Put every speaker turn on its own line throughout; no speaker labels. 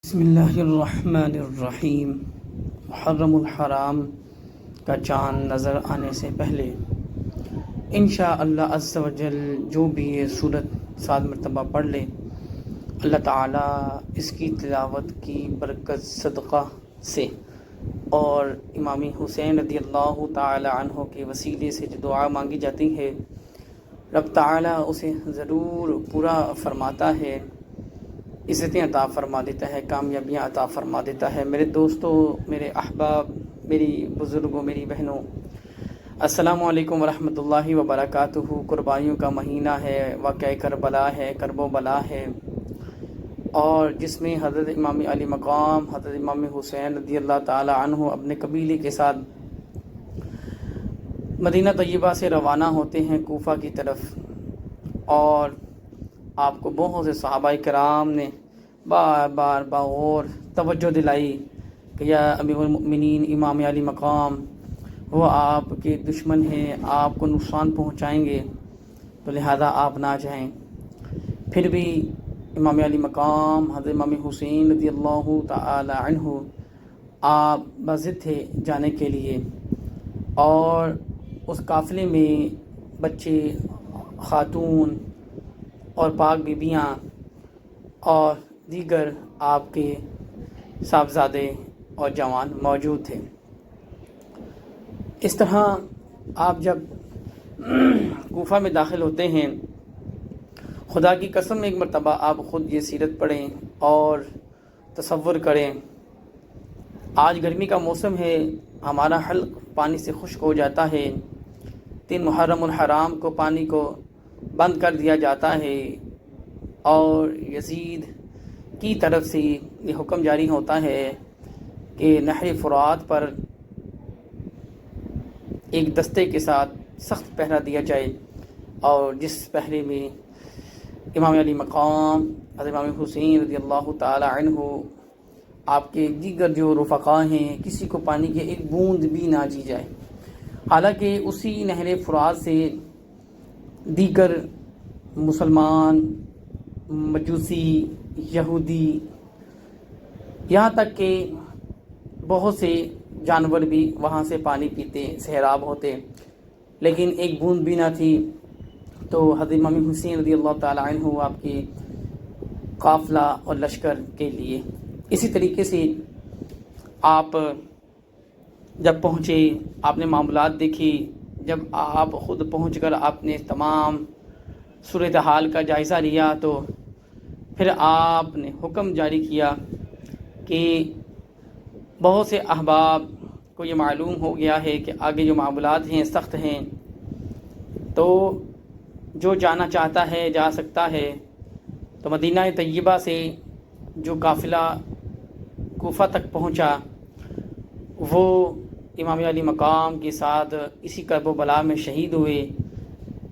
بسم اللہ الرحمن الرحیم۔ محرم الحرام کا چاند نظر آنے سے پہلے انشاءاللہ عز و جل جو بھی یہ صورت 7 مرتبہ پڑھ لے، اللہ تعالیٰ اس کی تلاوت کی برکت صدقہ سے اور امام حسین رضی اللہ تعالی عنہ کے وسیلے سے جو دعا مانگی جاتی ہے، رب تعالیٰ اسے ضرور پورا فرماتا ہے، عزتیں عطا فرما دیتا ہے، کامیابیاں عطا فرما دیتا ہے۔ میرے دوستوں، میرے احباب، میری بزرگوں، میری بہنوں، السلام علیکم ورحمۃ اللہ وبرکاتہ۔ قربانیوں کا مہینہ ہے، واقعہ کربلا ہے، کرب و بلا ہے، اور جس میں حضرت امام علی مقام حضرت امام حسین رضی اللہ تعالی عنہ اپنے قبیلے کے ساتھ مدینہ طیبہ سے روانہ ہوتے ہیں کوفہ کی طرف، اور آپ کو بہت سے صحابہ کرام نے بار بار بغور توجہ دلائی کہ یا امیر المؤمنین امام علی مقام، وہ آپ کے دشمن ہیں، آپ کو نقصان پہنچائیں گے، تو لہذا آپ نہ جائیں۔ پھر بھی امام علی مقام حضرت امام حسین رضی اللہ تعالی عنہ آپ بضد تھے جانے کے لیے، اور اس قافلے میں بچے، خاتون اور پاک بیبیاں اور دیگر آپ کے صاحبزادے اور جوان موجود تھے۔ اس طرح آپ جب کوفہ میں داخل ہوتے ہیں، خدا کی قسم ایک مرتبہ آپ خود یہ سیرت پڑھیں اور تصور کریں، آج گرمی کا موسم ہے، ہمارا حلق پانی سے خشک ہو جاتا ہے، 3 محرم الحرام کو پانی کو بند کر دیا جاتا ہے، اور یزید کی طرف سے یہ حکم جاری ہوتا ہے کہ نہر فرات پر ایک دستے کے ساتھ سخت پہرا دیا جائے، اور جس پہرے میں امام علی مقام حضرت امام حسین رضی اللہ تعالی عنہ آپ کے دیگر جو رفقا ہیں، کسی کو پانی کی ایک بوند بھی نہ دی جائے۔ حالانکہ اسی نہر فرات سے دیگر مسلمان، مجوسی، یہودی، یہاں تک کہ بہت سے جانور بھی وہاں سے پانی پیتے، سیراب ہوتے، لیکن ایک بوند بھی نہ تھی۔ تو حضرت امام حسین رضی اللہ تعالی عنہ آپ کے قافلہ اور لشکر کے لیے اسی طریقے سے آپ جب پہنچے، آپ نے معاملات دیکھی، جب آپ خود پہنچ کر آپ نے تمام صورتحال کا جائزہ لیا، تو پھر آپ نے حکم جاری کیا کہ بہت سے احباب کو یہ معلوم ہو گیا ہے کہ آگے جو معاملات ہیں سخت ہیں، تو جو جانا چاہتا ہے جا سکتا ہے۔ تو مدینہ طیبہ سے جو قافلہ کوفہ تک پہنچا، وہ امام علی مقام کے ساتھ اسی کرب و بلا میں شہید ہوئے،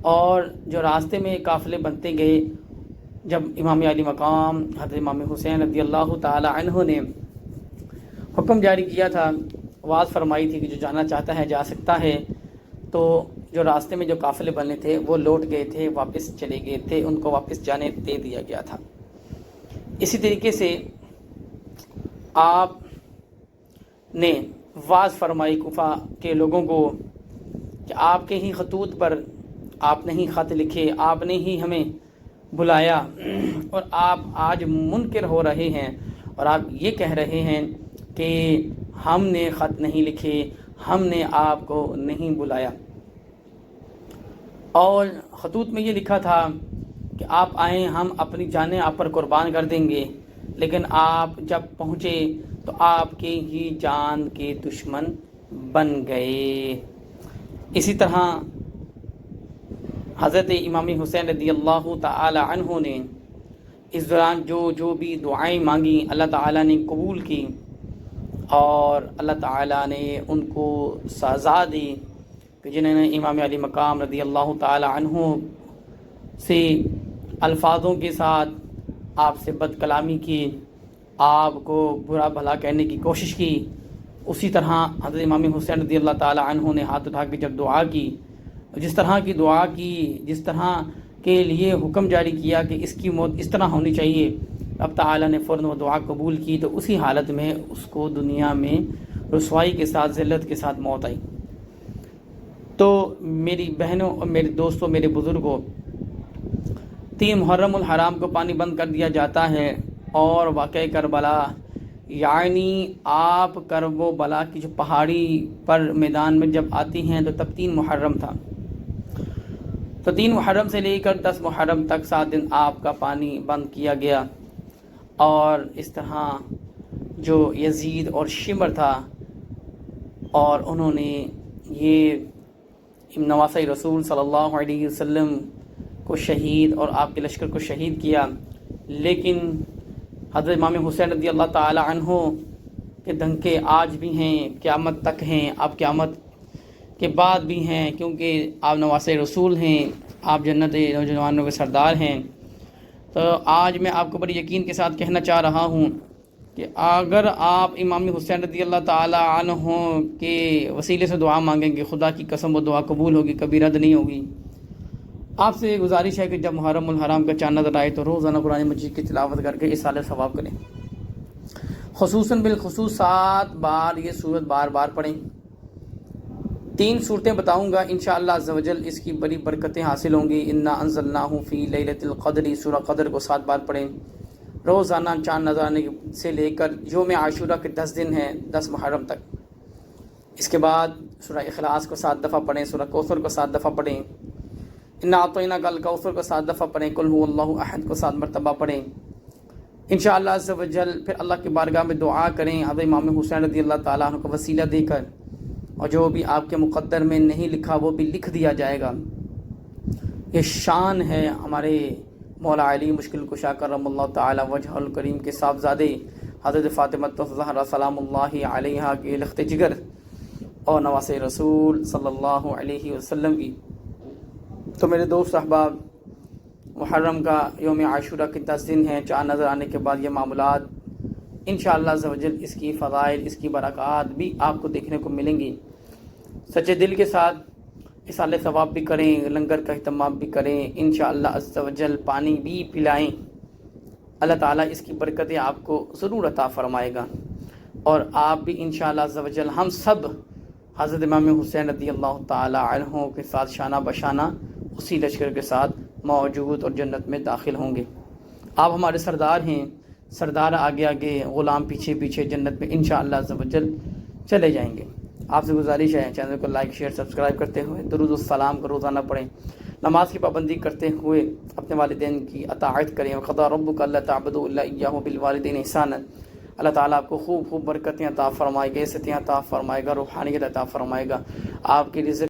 اور جو راستے میں قافلے بنتے گئے، جب امام علی مقام حضرت امام حسین رضی اللہ تعالی عنہ نے حکم جاری کیا تھا، آواز فرمائی تھی کہ جو جانا چاہتا ہے جا سکتا ہے، تو جو راستے میں جو قافلے بنے تھے وہ لوٹ گئے تھے، واپس چلے گئے تھے، ان کو واپس جانے دے دیا گیا تھا۔ اسی طریقے سے آپ نے واز فرمائی کوفہ کے لوگوں کو کہ آپ کے ہی خطوط پر آپ نے ہی خط لکھے، آپ نے ہی ہمیں بلایا، اور آپ آج منکر ہو رہے ہیں، اور آپ یہ کہہ رہے ہیں کہ ہم نے خط نہیں لکھے، ہم نے آپ کو نہیں بلایا۔ اور خطوط میں یہ لکھا تھا کہ آپ آئیں، ہم اپنی جانیں آپ پر قربان کر دیں گے، لیکن آپ جب پہنچے تو آپ کے ہی جان کے دشمن بن گئے۔ اسی طرح حضرت امام حسین رضی اللہ تعالی عنہ نے اس دوران جو بھی دعائیں مانگی، اللہ تعالیٰ نے قبول کی، اور اللہ تعالیٰ نے ان کو سزا دی کہ جنہوں نے امام علی مقام رضی اللہ تعالی عنہ سے الفاظوں کے ساتھ آپ سے بد کلامی کی، آپ کو برا بھلا کہنے کی کوشش کی، اسی طرح حضرت امام حسین رضی اللہ تعالی عنہ نے ہاتھ اٹھا کے جب دعا کی، جس طرح کی دعا کی، جس طرح کے لیے حکم جاری کیا کہ اس کی موت اس طرح ہونی چاہیے اب تعالیٰ نے فوراً وہ دعا قبول کی تو اسی حالت میں اس کو دنیا میں رسوائی کے ساتھ ذلت کے ساتھ موت آئی۔ تو میری بہنوں اور میرے دوستوں، میرے بزرگوں، 3 محرم الحرام کو پانی بند کر دیا جاتا ہے، اور واقعہ کربلا یعنی آپ کرب و بلا کی جو پہاڑی پر میدان میں جب آتی ہیں تو تب 3 محرم تھا، تو 3 محرم سے لے کر 10 محرم تک 7 دن آپ کا پانی بند کیا گیا۔ اور اس طرح جو یزید اور شمر تھا، اور انہوں نے یہ نواسۂ رسول صلی اللہ علیہ وسلم کو شہید اور آپ کے لشکر کو شہید کیا، لیکن حضرت امام حسین رضی اللہ تعالی عنہ کے دھنکے آج بھی ہیں، قیامت تک ہیں، آپ قیامت کے بعد بھی ہیں، کیونکہ آپ نواسۂ رسول ہیں، آپ جنت نوجوانوں کے سردار ہیں۔ تو آج میں آپ کو بڑی یقین کے ساتھ کہنا چاہ رہا ہوں کہ اگر آپ امام حسین رضی اللہ تعالی عنہ کے وسیلے سے دعا مانگیں گے، خدا کی قسم وہ دعا قبول ہوگی، کبھی رد نہیں ہوگی۔ آپ سے گزارش ہے کہ جب محرم الحرام کا چاند نظر آئے تو روزانہ قرآن مجید کی تلاوت کر کے ایصال ثواب کریں، خصوصاً بالخصوص 7 بار یہ سورت بار بار پڑھیں۔ 3 صورتیں بتاؤں گا انشاءاللہ عز و جل، اس کی بڑی برکتیں حاصل ہوں گی۔ انا انزلناہ فی لیلۃ القدر، سورہ قدر کو 7 بار پڑھیں روزانہ، چاند نظر آنے سے لے کر یوم عاشورہ کے 10 دن ہیں، 10 محرم تک۔ اس کے بعد سورہ اخلاص کو 7 دفعہ پڑھیں، سورہ کوثر کو 7 دفعہ پڑھیں، انا اعطیناک الکوثر کو 7 دفعہ پڑھیں، قل هو اللہ احد کو 7 مرتبہ پڑھیں انشاءاللہ عز و جل۔ پھر اللہ کی بارگاہ میں دعا کریں حضرت امام حسین رضی اللہ تعالیٰ عنہ کو وسیلہ دے کر، اور جو بھی آپ کے مقدر میں نہیں لکھا وہ بھی لکھ دیا جائے گا۔ یہ شان ہے ہمارے مولا علی مشکل کشا کرم اللہ تعالی وجہ الکریم کے صاحبزادے حضرت فاطمہ الزہرا سلام اللہ علیہا کے لخت جگر اور نواسۂ رسول صلی اللہ علیہ وسلم کی۔ تو میرے دوست احباب، محرم کا یوم عاشورہ کے 10 دن ہیں، چاند نظر آنے کے بعد یہ معاملات انشاءاللہ عز و جل، اس کی فضائل، اس کی برکات بھی آپ کو دیکھنے کو ملیں گی۔ سچے دل کے ساتھ ایصال ثواب بھی کریں، لنگر کا اہتمام بھی کریں، انشاءاللہ عز و جل پانی بھی پلائیں، اللہ تعالیٰ اس کی برکتیں آپ کو ضرور عطا فرمائے گا، اور آپ بھی انشاءاللہ عز و جل، ہم سب حضرت امام حسین رضی اللہ تعالی عنہ کے ساتھ شانہ بشانہ اسی لشکر کے ساتھ موجود اور جنت میں داخل ہوں گے۔ آپ ہمارے سردار ہیں، سردار آگے آگے، غلام پیچھے پیچھے، جنت میں انشاءاللہ عز و جل چلے جائیں گے۔ آپ سے گزارش ہے چینل کو لائک شیئر سبسکرائب کرتے ہوئے درود السلام کو روزانہ پڑھیں، نماز کی پابندی کرتے ہوئے اپنے والدین کی اطاعت کریں۔ وقضى ربك الا تعبدوا الا اياه بالوالدين احسانا۔ اللہ تعالیٰ آپ کو خوب خوب برکتیں عطا فرمائے گا، عزتیں عطا فرمائے گا، روحانیت عطا فرمائے گا، آپ کی رزق